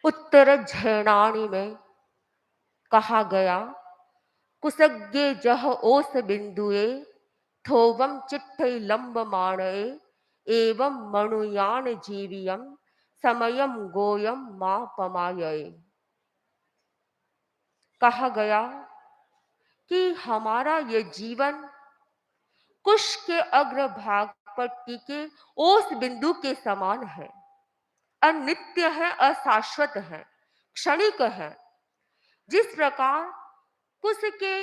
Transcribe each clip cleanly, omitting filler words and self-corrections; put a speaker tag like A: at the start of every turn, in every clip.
A: उत्तर झरणाणी में कहा गया, कुसज्ञे जह ओस बिंदुए थोवम चिट्ठै लंब माणए एवं मणुयान जीवियम समयम गोयम मा पमायए। कहा गया कि हमारा ये जीवन कुश के अग्रभाग पर टिके ओस बिंदु के समान है, अनित्य है, अशाश्वत है, क्षणिक है। जिस प्रकार कुश के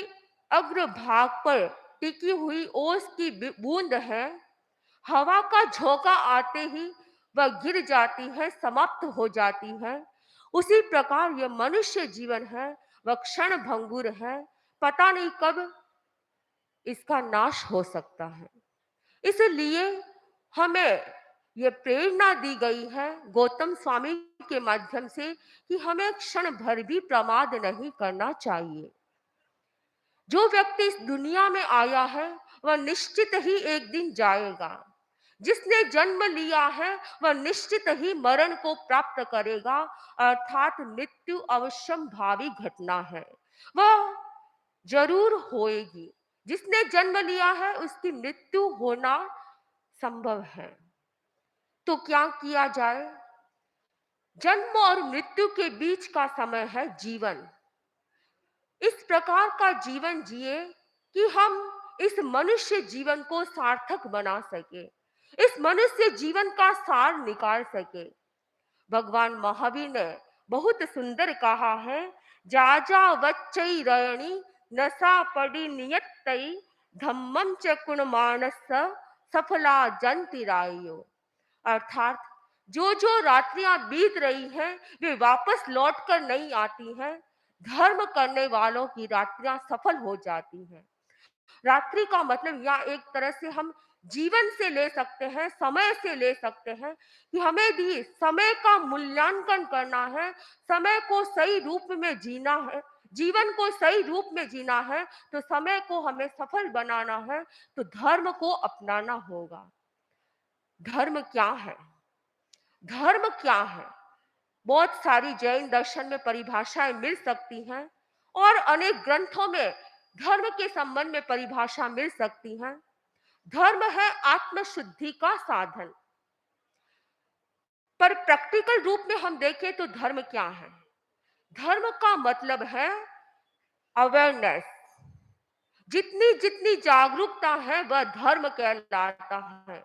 A: अग्रभाग पर टिकी हुई ओस की बूंद है, हवा का झोंका आते ही वह गिर जाती है, समाप्त हो जाती है, उसी प्रकार यह मनुष्य जीवन है, वह क्षण भंगुर है, पता नहीं कब इसका नाश हो सकता है। इसलिए हमें ये प्रेरणा दी गई है गौतम स्वामी के माध्यम से कि हमें क्षण भर भी प्रमाद नहीं करना चाहिए। जो व्यक्ति इस दुनिया में आया है वह निश्चित ही एक दिन जाएगा। जिसने जन्म लिया है वह निश्चित ही मरण को प्राप्त करेगा, अर्थात मृत्यु अवश्यम भावी घटना है, वह जरूर होएगी। जिसने जन्म लिया है उसकी मृत्यु होना संभव है। तो क्या किया जाए? जन्म और मृत्यु के बीच का समय है जीवन। इस प्रकार का जीवन जिए कि हम इस मनुष्य जीवन को सार्थक बना सके, इस मनुष्य जीवन का सार निकाल सके। भगवान महावीर ने बहुत सुंदर कहा है, जाजा वच्चई रयणी नसा पड़ी नियतई धम्मम च कुण मानस सफला जंति रायो। अर्थात जो जो रात्रियां बीत रही हैं वे वापस लौट कर नहीं आती हैं। धर्म करने वालों की रात्रियां सफल हो जाती हैं। रात्रि का मतलब या एक तरह से हम जीवन से ले सकते हैं, समय से ले सकते हैं कि हमें भी समय का मूल्यांकन करना है, समय को सही रूप में जीना है, जीवन को सही रूप में जीना है, तो समय को हमें सफल बनाना है, तो धर्म को अपनाना होगा। धर्म क्या है? धर्म क्या है? बहुत सारी जैन दर्शन में परिभाषाएं मिल सकती हैं और अनेक ग्रंथों में धर्म के संबंध में परिभाषा मिल सकती है। धर्म है आत्मशुद्धि का साधन। पर प्रैक्टिकल रूप में हम देखें तो धर्म क्या है? धर्म का मतलब है अवेयरनेस। जितनी जितनी जागरूकता है वह धर्म कहलाता है।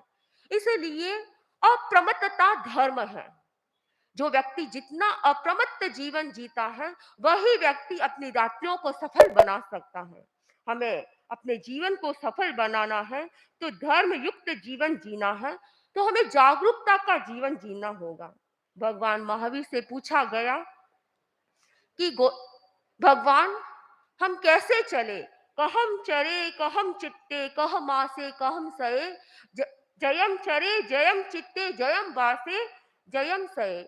A: इसलिए अप्रमत्तता धर्म है। जो व्यक्ति जितना अप्रमत्त जीवन जीता है वही व्यक्ति अपनी रात्रियों को सफल बना सकता है। हमें अपने जीवन को सफल बनाना है तो धर्म युक्त जीवन जीना है, तो हमें जागरूकता का जीवन जीना होगा। भगवान महावीर से पूछा गया कि भगवान हम कैसे चले? कहम चरे कहम चिट्टे कह मासे कहम सए जयम चरे जयम चिट्टे जयम वासे जयम सए।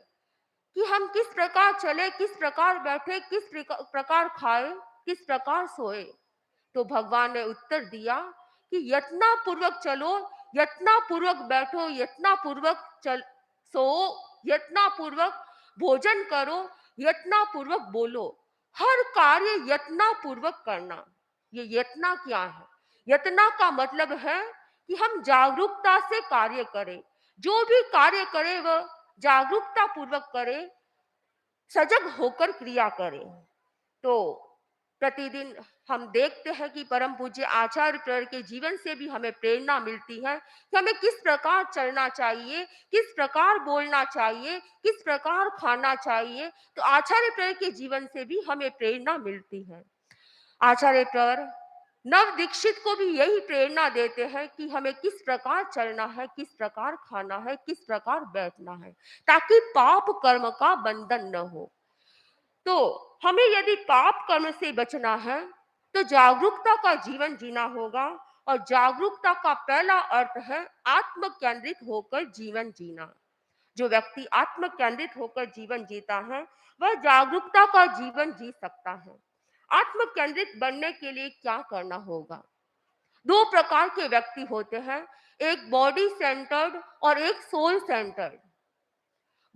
A: कि हम किस प्रकार चले, किस प्रकार बैठे, किस प्रकार खाए, किस प्रकार सोए। तो भगवान ने उत्तर दिया कि यत्ना पूर्वक चलो, यत्ना पूर्वक बैठो, यत्ना पूर्वक चल सो, यत्ना पूर्वक भोजन करो, यत्ना पूर्वक बोलो। हर कार्य यत्ना पूर्वक करना। ये यत्ना क्या है? यत्ना का मतलब है कि हम जागरूकता से कार्य करें। जो भी कार्य करें वह जागरूकता पूर्वक करें, सजग होकर क्रिया करें। तो प्रतिदिन हम देखते हैं कि परम पूज्य आचार्य प्रेर के जीवन से भी हमें प्रेरणा मिलती है कि हमें किस प्रकार चलना चाहिए, किस प्रकार बोलना चाहिए, किस प्रकार खाना चाहिए। तो आचार्य प्रेर के जीवन से भी हमें प्रेरणा मिलती है। आचार्य प्रेर नव दीक्षित को भी यही प्रेरणा देते हैं कि हमें किस प्रकार चलना है, किस प्रकार खाना है, किस प्रकार बैठना है, ताकि पाप कर्म का बंधन न हो। तो हमें यदि पाप कर्म से बचना है तो जागरूकता का जीवन जीना होगा, और जागरूकता का पहला अर्थ है आत्म केंद्रित होकर जीवन जीना। जो व्यक्ति आत्म केंद्रित होकर जीवन जीता है वह जागरूकता का जीवन जी सकता है। आत्म केंद्रित बनने के लिए क्या करना होगा? दो प्रकार के व्यक्ति होते हैं, एक बॉडी सेंटर्ड और एक सोल सेंटर्ड।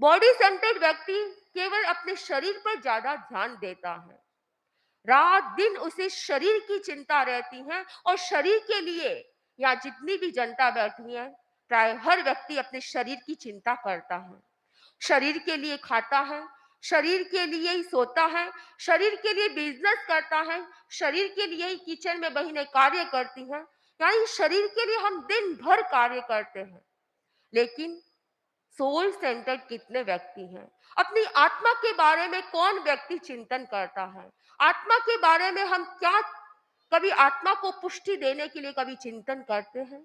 A: बॉडी सेंटर्ड व्यक्ति केवल अपने शरीर पर ज्यादा ध्यान देता है। रात दिन उसे शरीर की चिंता रहती है और शरीर के लिए यहाँ जितनी भी जनता बैठी है, प्राय हर व्यक्ति अपने शरीर की चिंता करता है। शरीर के लिए खाता है, शरीर के लिए ही सोता है, शरीर के लिए बिजनेस करता है, शरीर के लिए ही किचन में बहिनें कार्य करती हैं। यानी शरीर के लिए हम दिन भर कार्य करते हैं, लेकिन सोल सेंटर्ड कितने व्यक्ति हैं? अपनी आत्मा के बारे में कौन व्यक्ति चिंतन करता है? आत्मा के बारे में हम क्या कभी आत्मा को पुष्टि देने के लिए कभी चिंतन करते हैं?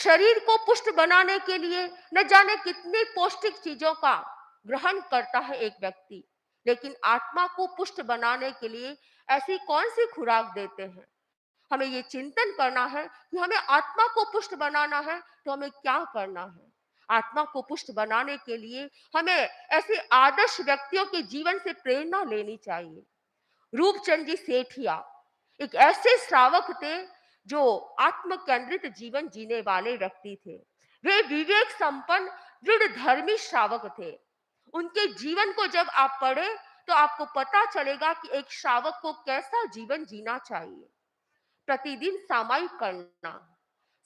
A: शरीर को पुष्ट बनाने के लिए न जाने कितनी पौष्टिक चीजों का ग्रहण करता है एक व्यक्ति, लेकिन आत्मा को पुष्ट बनाने के लिए ऐसी कौन सी खुराक देते हैं? हमें ये चिंतन करना है कि हमें आत्मा को पुष्ट बनाना है तो हमें क्या करना है। आत्मा को पुष्ट बनाने के लिए हमें ऐसे आदर्श व्यक्तियों के जीवन से प्रेरणा लेनी चाहिए। रूपचंद जी सेठिया एक ऐसे श्रावक थे जो आत्म केंद्रित जीवन जीने वाले व्यक्ति थे। वे विवेक संपन्न दृढ़ धर्मी श्रावक थे। उनके जीवन को जब आप पढ़े तो आपको पता चलेगा कि एक श्रावक को कैसा जीवन जीना चाहिए। प्रतिदिन सामायिक करना,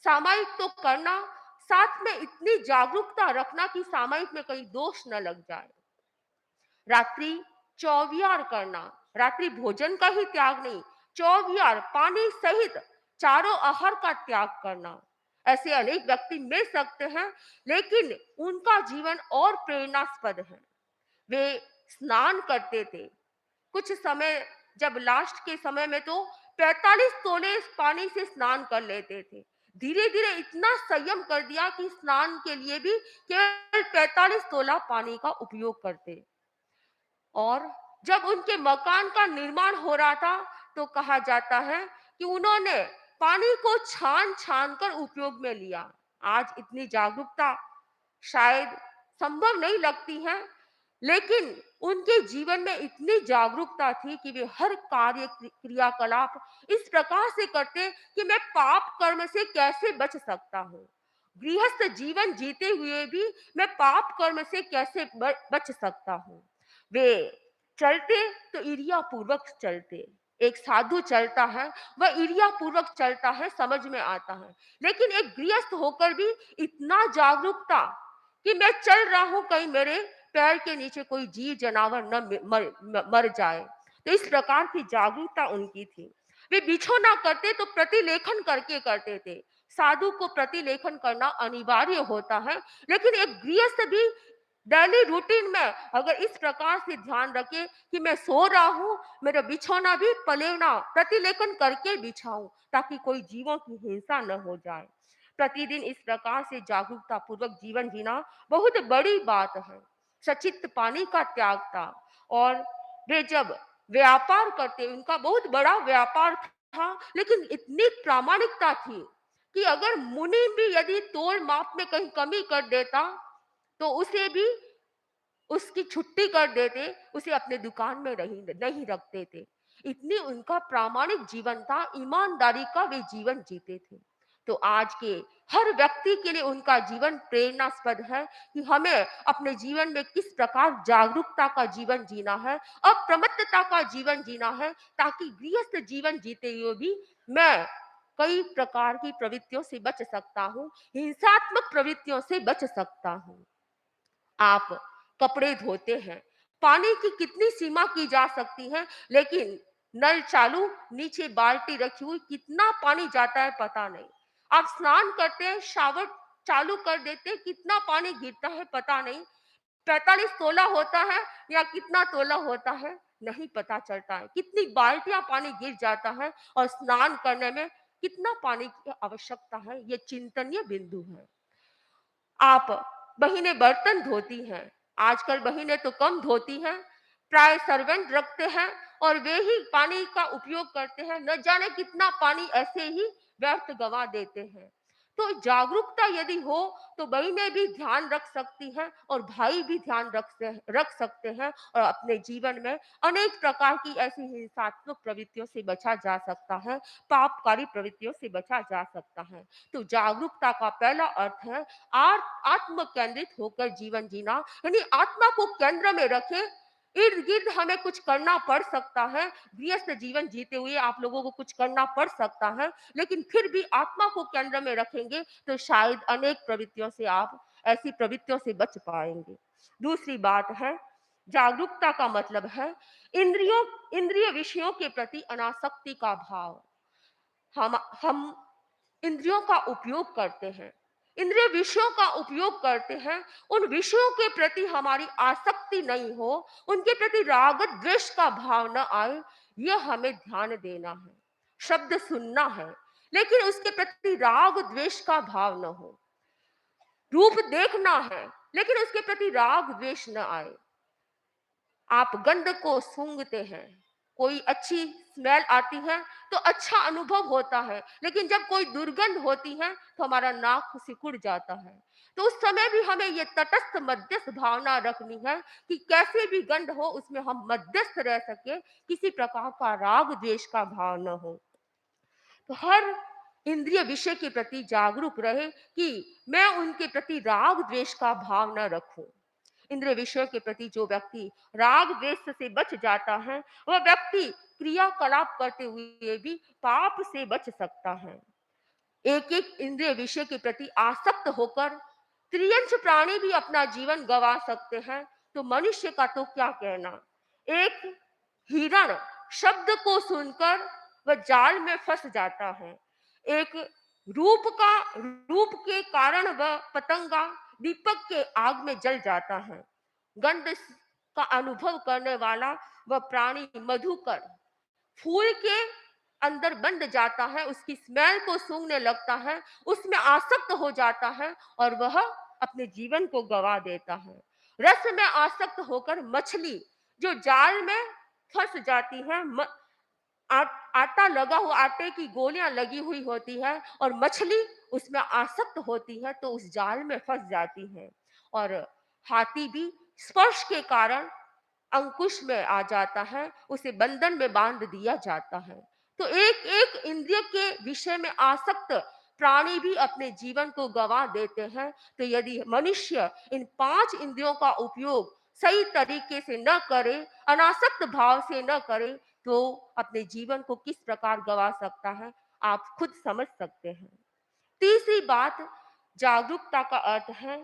A: सामायिक तो करना, साथ में इतनी जागरूकता रखना कि सामायिक में कहीं दोष न लग जाए। रात्रि चौविहार करना, रात्रि भोजन का ही त्याग नहीं, चौविहार पानी सहित चारों आहार का त्याग करना। ऐसे अनेक व्यक्ति मिल सकते हैं, लेकिन उनका जीवन और प्रेरणास्पद है। वे स्नान करते थे कुछ समय, जब लास्ट के समय में तो 45 तोले पानी से स्नान कर लेते थे। धीरे धीरे इतना संयम कर दिया कि स्नान के लिए भी केवल 45 तोला पानी का उपयोग करते। और जब उनके मकान का निर्माण हो रहा था तो कहा जाता है कि उन्होंने पानी को छान छान कर उपयोग में लिया। आज इतनी जागरूकता शायद संभव नहीं लगती है, लेकिन उनके जीवन में इतनी जागरूकता थी कि वे हर कार्य क्रियाकलाप इस प्रकार से करते कि मैं पाप कर्म से कैसे बच सकता हूँ। गृहस्थ जीवन जीते हुए भी मैं पाप कर्म से कैसे बच सकता हूँ। वे चलते तो ईर्ष्या पूर्वक चलते। एक साधु चलता है, वह ईर्ष्या पूर्वक चलता है, समझ में आता है। लेकिन एक गृहस्थ होकर भी इतना जागरूकता कि मैं चल रहा हूं, कहीं मेरे पैर के नीचे कोई जीव जानवर न मर जाए। तो इस प्रकार की जागरूकता उनकी थी। वे बिछोना करते तो प्रतिलेखन करके करते थे। साधु को प्रतिलेखन करना अनिवार्य होता है, लेकिन एक गृहस्थ भी डेली रूटीन में अगर इस प्रकार से ध्यान रखे कि मैं सो रहा हूँ, मेरा बिछौना भी पलेवना प्रतिलेखन करके बिछाऊं ताकि कोई जीवों की हिंसा न हो जाए। प्रतिदिन इस प्रकार से जागरूकता पूर्वक जीवन जीना बहुत बड़ी बात है। सचित पानी का त्याग था। और वे जब व्यापार करते, उनका बहुत बड़ा व्यापार था, लेकिन इतनी प्रामाणिकता थी कि अगर मुनि भी यदि तोल माप में कहीं कमी कर देता तो उसे भी उसकी छुट्टी कर देते, उसे अपने दुकान में नहीं नहीं रखते थे। इतनी उनका प्रामाणिक जीवन था, ईमानदारी का वे जीवन जीते थे। तो आज के हर व्यक्ति के लिए उनका जीवन प्रेरणास्पद है कि हमें अपने जीवन में किस प्रकार जागरूकता का जीवन जीना है, अप्रमत्तता का जीवन जीना है, ताकि गृहस्थ जीवन जीते हुए भी मैं कई प्रकार की प्रवृत्तियों से बच सकता हूँ, हिंसात्मक प्रवृत्तियों से बच सकता हूँ। आप कपड़े धोते हैं, पानी की कितनी सीमा की जा सकती है, लेकिन नल चालू, नीचे बाल्टी रखी हुई, कितना पानी जाता है पता नहीं। आप स्नान करते हैं, शावर चालू कर देते हैं, कितना पानी गिरता है पता नहीं। 45 तोला होता है या कितना तोला होता है नहीं पता चलता है। कितनी बाल्टियां पानी गिर जाता है और स्नान करने में कितना पानी की आवश्यकता है, ये चिंतनीय बिंदु है। आप बहिनें बर्तन धोती हैं, आजकल बहिनें तो कम धोती हैं, प्राय सर्वेंट रखते हैं और वे ही पानी का उपयोग करते हैं। न जाने कितना पानी ऐसे ही व्यर्थ गवा देते हैं। तो जागरूकता यदि हो तो बहनें भी ध्यान रख सकती हैं और भाई भी ध्यान रख सकते हैं, और अपने जीवन में अनेक प्रकार की ऐसी हिंसात्मक प्रवृत्तियों से बचा जा सकता है, पापकारी प्रवृत्तियों से बचा जा सकता है। तो जागरूकता का पहला अर्थ है आत्म केंद्रित होकर जीवन जीना, यानी आत्मा को केंद्र में रखे। इर्द गिर्द हमें कुछ करना पड़ सकता है, व्यस्त जीवन जीते हुए आप लोगों को कुछ करना पड़ सकता है, लेकिन फिर भी आत्मा को केंद्र में रखेंगे तो शायद अनेक प्रवृत्तियों से आप ऐसी प्रवृत्तियों से बच पाएंगे। दूसरी बात है, जागरूकता का मतलब है इंद्रिय विषयों के प्रति अनासक्ति का भाव। हम इंद्रियों का उपयोग करते हैं, इंद्रिय विषयों का उपयोग करते हैं, उन विषयों के प्रति हमारी आसक्ति नहीं हो, उनके प्रति राग द्वेष का भाव न आए, यह हमें ध्यान देना है। शब्द सुनना है, लेकिन उसके प्रति राग द्वेष का भाव न हो। रूप देखना है, लेकिन उसके प्रति राग द्वेष न आए। आप गंध को सूंघते हैं, कोई अच्छी स्मेल आती है तो अच्छा अनुभव होता है, लेकिन जब कोई दुर्गंध होती है तो हमारा नाक सिकुड़ जाता है। तो उस समय भी हमें ये तटस्थ मध्यस्थ भावना रखनी है कि कैसे भी गंध हो उसमें हम मध्यस्थ रह सके, किसी प्रकार का राग द्वेष का भाव न हो। तो हर इंद्रिय विषय के प्रति जागरूक रहे कि मैं उनके प्रति राग द्वेष का भाव न रखूं। इंद्रिय विषयों के प्रति जो व्यक्ति राग द्वेष से बच जाता है, वह व्यक्ति क्रियाकलाप करते हुए भी पाप से बच सकता है। एक एक इंद्रिय विषय के प्रति आसक्त होकर त्रियंश प्राणी भी अपना जीवन गंवा सकते हैं, तो मनुष्य का तो क्या कहना। एक हिरण शब्द को सुनकर वह जाल में फंस जाता है। एक रूप के कारण वह पतंगा दीपक के आग में जल जाता है। गंध का अनुभव करने वाला वह प्राणी मधुकर फूल के अंदर बंद जाता है, उसकी स्मेल को सूंघने लगता है, उसमें आसक्त हो जाता है और वह अपने जीवन को गवा देता है। रस में आसक्त होकर मछली जो जाल में फंस जाती है, आटा लगा हुआ, आटे की गोलियां लगी हुई होती है और मछली उसमें आसक्त होती है तो उस जाल में फंस जाती है। और हाथी भी स्पर्श के कारण अंकुश में आ जाता है, उसे बंधन में बांध दिया जाता है। तो एक एक इंद्रिय के विषय में आसक्त प्राणी भी अपने जीवन को गंवा देते हैं। तो यदि मनुष्य इन 5 इंद्रियों का उपयोग सही तरीके से न करे, अनासक्त भाव से न करे, तो अपने जीवन को किस प्रकार गंवा सकता है, आप खुद समझ सकते हैं। तीसरी बात, जागरूकता का अर्थ है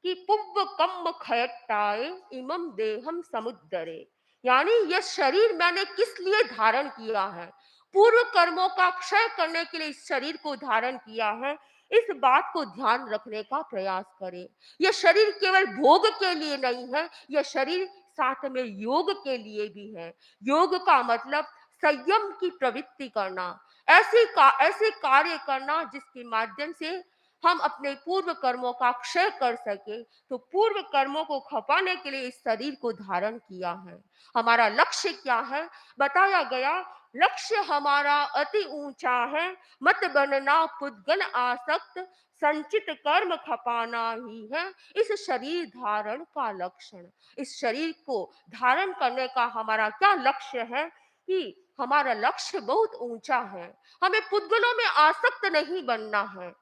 A: कि पुव्व कम्म खयट्टाए इमम देहम समुद्दरे, यानी यह शरीर मैंने किस लिए धारण किया है, पूर्व कर्मों का क्षय करने के लिए इस शरीर को धारण किया है। इस बात को ध्यान रखने का प्रयास करें। यह शरीर केवल भोग के लिए नहीं है, यह शरीर साथ में योग के लिए भी है। योग का मतलब संयम की प्रवृत्ति करना, ऐसे कार्य करना जिसके माध्यम से हम अपने पूर्व कर्मों का क्षय कर सके। तो पूर्व कर्मों को खपाने के लिए इस शरीर को धारण किया है। हमारा लक्ष्य क्या है, बताया गया, लक्ष्य हमारा अति ऊंचा है, मत बनना पुद्गल आसक्त, संचित कर्म खपाना ही है इस शरीर धारण का लक्षण। इस शरीर को धारण करने का हमारा क्या लक्ष्य है कि हमारा लक्ष्य बहुत ऊंचा है, हमें पुद्गलों में आसक्त नहीं बनना है।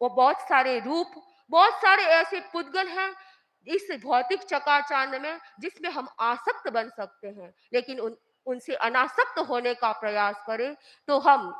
A: वो बहुत सारे रूप, बहुत सारे ऐसे पुद्गल हैं इस भौतिक चकाचौंध में जिसमें हम आसक्त बन सकते हैं, लेकिन उनसे अनासक्त होने का प्रयास करें तो हम